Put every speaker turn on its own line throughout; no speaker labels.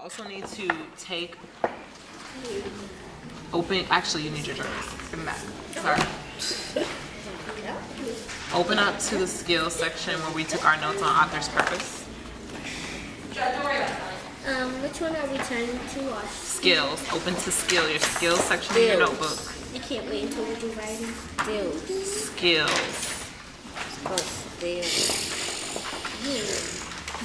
also need to take, actually you need your journals. Give them back. Sorry. Open up to the skills section where we took our notes on author's purpose.
Which one are we turning to? Or
Skills. Open to skill. Your skills section in your notebook.
I can't wait until we do writing.
Skills.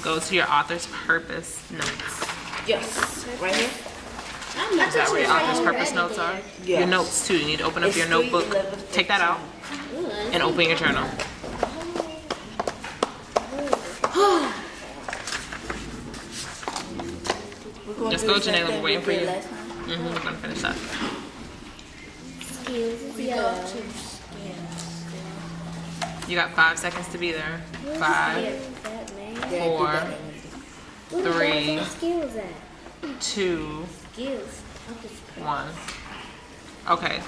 Go to your author's purpose notes.
Yes. Right here?
Is that where your author's purpose notes are?
Yes.
Your notes too. You need to open up your notebook. Take that out and open your journal. Just go, Janela. We're waiting for you. We're gonna finish that. You got 5 seconds to be there. 5, 4, 3, 2, 1. Okay.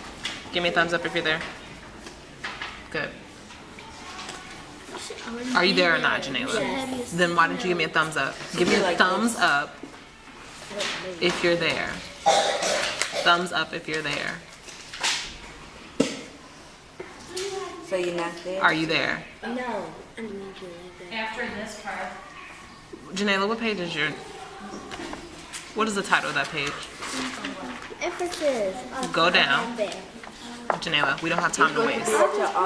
Give me a thumbs up if you're there. Good. Are you there or not, Janela? Then why don't you give me a thumbs up? Give me a thumbs up if you're there. Thumbs up if you're there.
So you're not there?
Are you there?
No.
After this part.
Janela, what page is your... What is the title of that page?
Emphasis.
Go down. Janela, we don't have time to waste.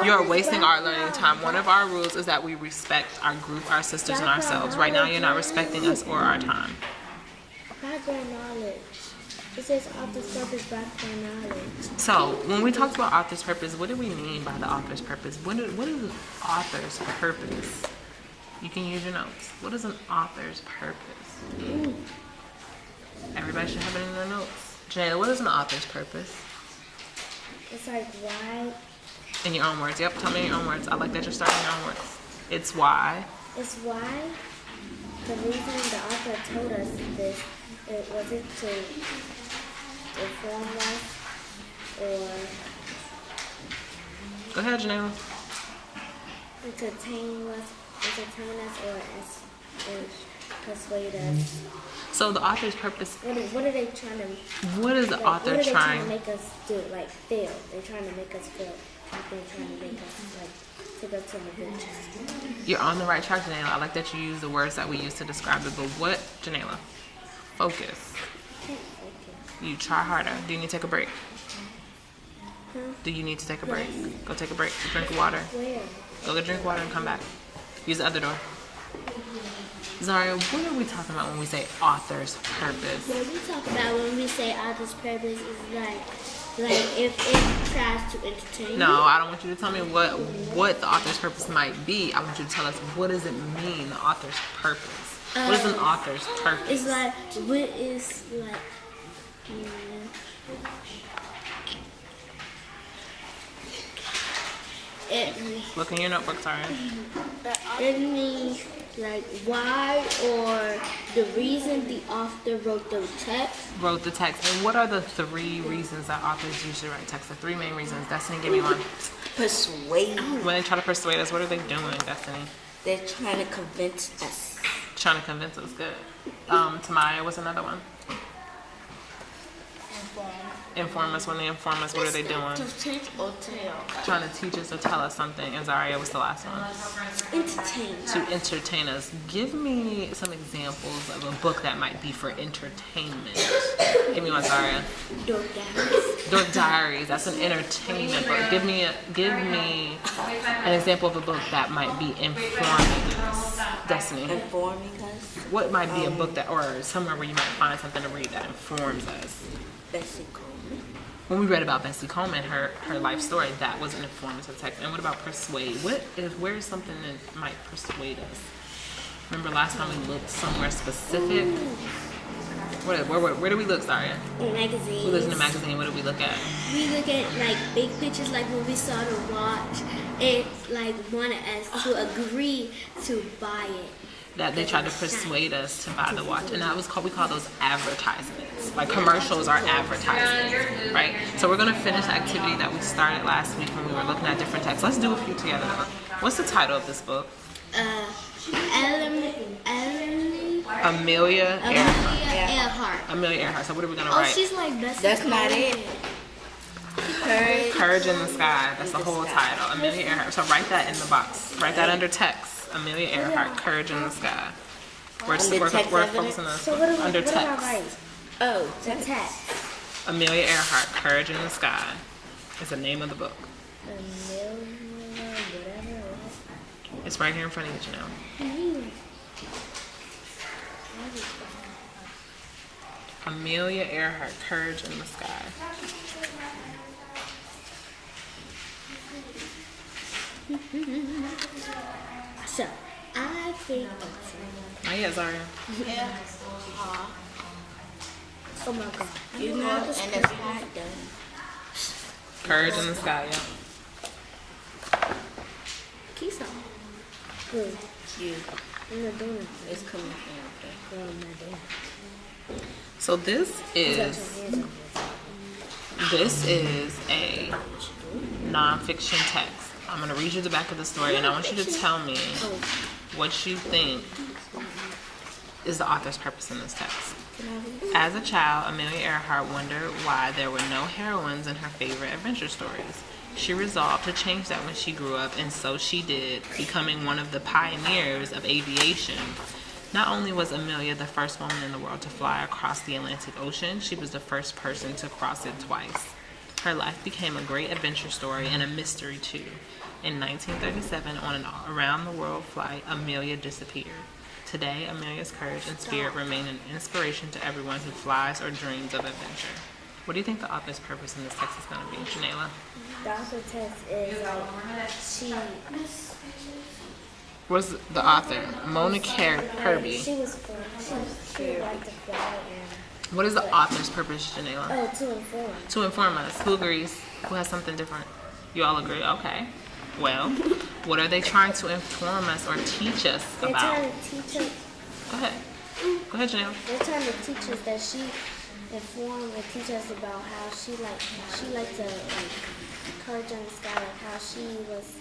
You're wasting our learning time. One of our rules is that we respect our group, our sisters, and ourselves. Right now, you're not respecting us or our time.
Background knowledge. It says author's purpose, background knowledge.
So, when we talked about author's purpose, what do we mean by the author's purpose? What is an author's purpose? You can use your notes. What is an author's purpose? Everybody should have it in their notes. Janela, what is an author's purpose?
It's like why.
In your own words. Yep, tell me in your own words. I like that you're starting your own words. It's why.
It's why the reason the author told us this, it wasn't to inform us or
Go ahead, Janela.
entertain us or persuade us.
So the author's purpose.
What are they trying to?
What is the author
what are they trying
trying?
to make us do? Like feel? They're trying to make us feel. Like they're trying to make us like take us to an adventure.
You're on the right track, Janela. I like that you use the words that we use to describe it. But what, Janela? Focus. You try harder. Do you need to take a break? Do you need to take a break? Go take a break. Drink water.
Where?
Go get drink water and come back. Use the other door. Zaria, what are we talking about when we say author's purpose?
What we talk about when we say author's purpose is like if it tries to entertain.
No, I don't want you to tell me what the author's purpose might be. I want you to tell us, what does it mean, the author's purpose? What is an author's purpose?
It's like what is like.
Look in your notebook, Zaria.
It means like why or the reason the author wrote the text.
Wrote the text. And what are the 3 reasons that authors usually write text? The 3 main reasons. Destiny, give me one.
Persuade.
When they try to persuade us, what are they doing, Destiny?
They're trying to convince us.
Trying to convince us. Good. Tamaya, what's another one? Inform us. When they inform us, what are they doing?
To teach or tell.
Trying to teach us or tell us something. And Zaria, what's the last one?
Entertain.
To entertain us. Give me some examples of a book that might be for entertainment. Give me one, Zaria.
Dork Diaries.
Dork Diaries. That's an entertainment book. Give me an example of a book that might be informing us. Destiny.
Informing us.
What might be a book that, or somewhere where you might find something to read that informs us?
Bessie Coleman.
When we read about Bessie Coleman, her life story, that was an informative text. And what about persuade? Where is something that might persuade us? Remember last time we looked somewhere specific? Where do we look, Zaria?
In magazines.
We looked in the magazine. What did we look at?
We look at like big pictures, like when we saw the watch, it like wanted us to agree to buy it.
That they tried to persuade us to buy the watch, and we call those advertisements. Like commercials are advertisements, right? So we're gonna finish the activity that we started last week when we were looking at different texts. Let's do a few together. What's the title of this book? Amelia Earhart.
Earhart.
Amelia Earhart. So what are we gonna
Oh,
write?
she's like best.
That's not it. Courage.
Courage in the Sky. That's the whole title. Amelia Earhart. So write that in the box. Write that under text. Amelia Earhart. Courage in the Sky. We're
Under text
focusing on
So what do
under
what do I write?
text.
Oh,
The text.
Amelia Earhart. Courage in the Sky is the name of the book.
Amelia, whatever.
It's right here in front of you, Janelle. Amelia Earhart. Courage in the Sky.
So I think.
Oh yeah, Zaria.
Oh my God.
you know, and it's not done.
Courage in the Sky. Yeah.
Kisa. Who?
You.
I'm not doing it.
It's coming from
No, I'm not doing it.
So this is a nonfiction text. I'm gonna read you the back of the story, and I want you to tell me what you think is the author's purpose in this text. As a child, Amelia Earhart wondered why there were no heroines in her favorite adventure stories. She resolved to change that when she grew up, and so she did, becoming one of the pioneers of aviation. Not only was Amelia the first woman in the world to fly across the Atlantic Ocean, she was the first person to cross it twice. Her life became a great adventure story and a mystery too. In 1937, on an around-the-world flight, Amelia disappeared. Today, Amelia's courage and spirit remain an inspiration to everyone who flies or dreams of adventure. What do you think the author's purpose in this text is going to be, Janela?
The author text is like she.
What's the author? Mona Kirby.
She was born. She liked to fly and.
What is the author's purpose, Janela?
Oh, to inform.
To inform us. Who agrees? Who has something different? You all agree? Okay. Well, what are they trying to inform us or teach us
They're
about?
trying to teach us.
Go ahead. Go ahead, Janelle.
They're trying to teach us that she inform and teach us about how she liked to like courage in the sky, like how she was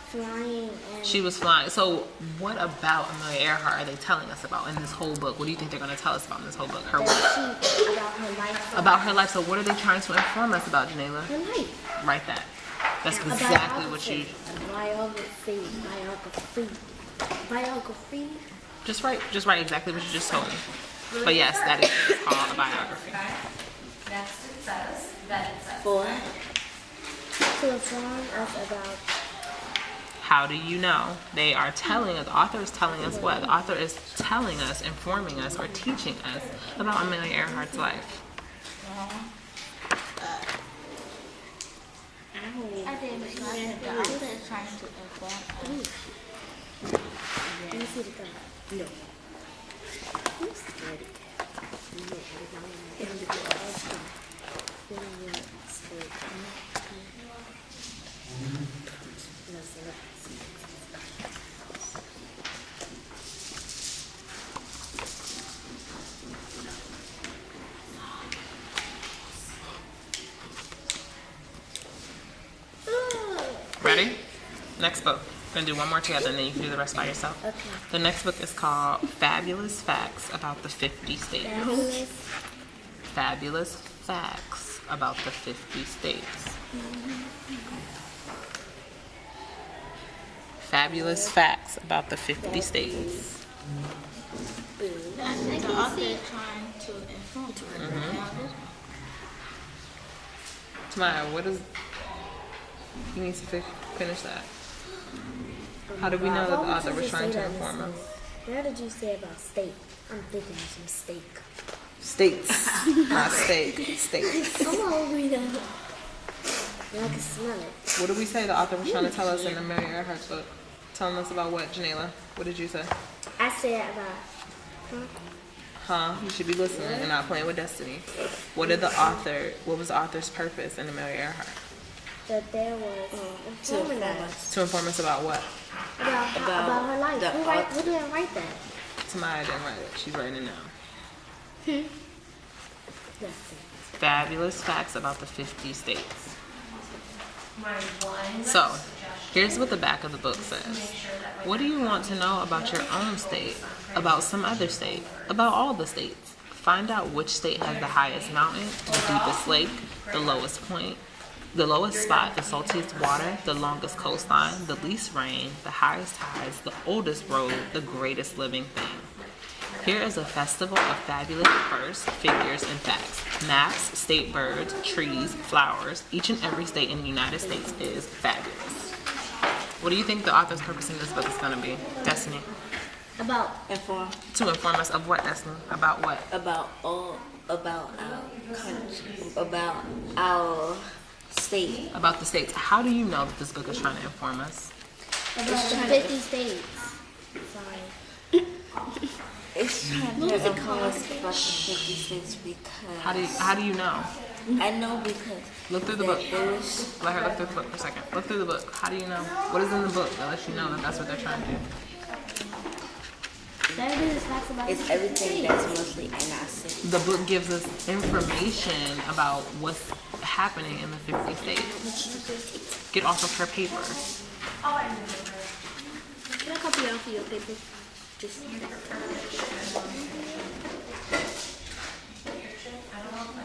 flying and.
She was flying. So, what about Amelia Earhart are they telling us about in this whole book? What do you think they're going to tell us about in this whole book? Her
that
what?
she about her life.
About her life. So, what are they trying to inform us about, Janela?
Her life.
Write that. That's
A
exactly what
biography.
you.
Biography.
Just write exactly what you just told me. But yes, that is what it's called, a biography.
Next it says that it says.
For
To inform us about.
How do you know? They are telling us, the author is telling us what? The author is telling us, informing us, or teaching us about Amelia Earhart's life.
I didn't realize the author is trying to inform us.
Let me see the gun. No. Who's scared?
Ready? Next book. We're gonna do one more together and then you can do the rest by yourself.
Okay.
The next book is called Fabulous Facts About the 50 States. Fabulous Facts About the 50 States. Fabulous Facts About the 50 States.
I think the author is trying to inform us.
Tamaya, what is... You need to finish that. How do we know that the author was trying to inform us?
What did you say about steak? I'm thinking of some steak.
States. Not steak. States.
I'm gonna read it. I can smell it.
What did we say the author was trying to tell us in Amelia Earhart's book? Telling us about what, Janela? What did you say?
I said about.
Huh? You should be listening and not playing with destiny. What was the author's purpose in Amelia Earhart?
That there was informing us
To inform us about what?
about her life. Who didn't write that?
Tamaya didn't write it. She's writing it now.
That's it.
Fabulous Facts About the 50 States.
My one
So,
suggestion
Here's what the back of the book says. What do you want to know about your own state, about some other state, about all the states? Find out which state has the highest mountain, the deepest lake, the lowest point, the lowest spot, the saltiest water, the longest coastline, the least rain, the highest tides, the oldest road, the greatest living thing. Here is a festival of fabulous verse, figures, and facts. Maps, state birds, trees, flowers. Each and every state in the United States is fabulous. What do you think the author's purpose in this book is going to be, Destiny?
About
Inform
To inform us of what, Destiny? About what?
about our country, about our state.
About the states. How do you know that this book is trying to inform us?
the 50 states. Sorry.
It's trying to inform us about the 50 states because
How do you know?
I know because
Look through the book.
there's
Let her look through the book for a second. Look through the book. How do you know? What is in the book that lets you know that that's what they're trying to do?
There it is. Facts about
it's
the 50
everything
states.
that's mostly in our city.
The book gives us information about what's happening in the 50 states. Get off of her paper.
Can I copy off of your paper? Just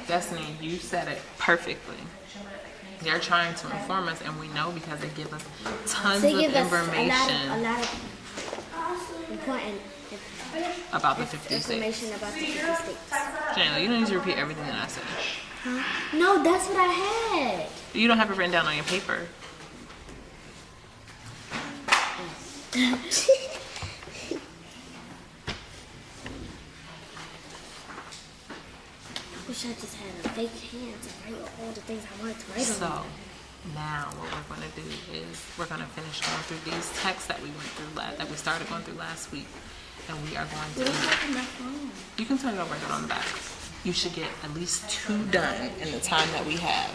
Destiny, you said it perfectly. They're trying to inform us, and we know because they give us tons
they
of
give us
information
a lot of important
about the 50 states.
information about the 50 states.
Jayla, you don't need to repeat everything that I said.
Huh? No, that's what I had.
You don't have it written down on your paper.
I wish I just had a fake hand to write all the things I wanted to write
So
on.
now what we're going to do is we're going to finish going through these texts that we went through that we started going through last week, and we are going to. You can turn it over and get on the back. You should get at least 2 done in the time that we have.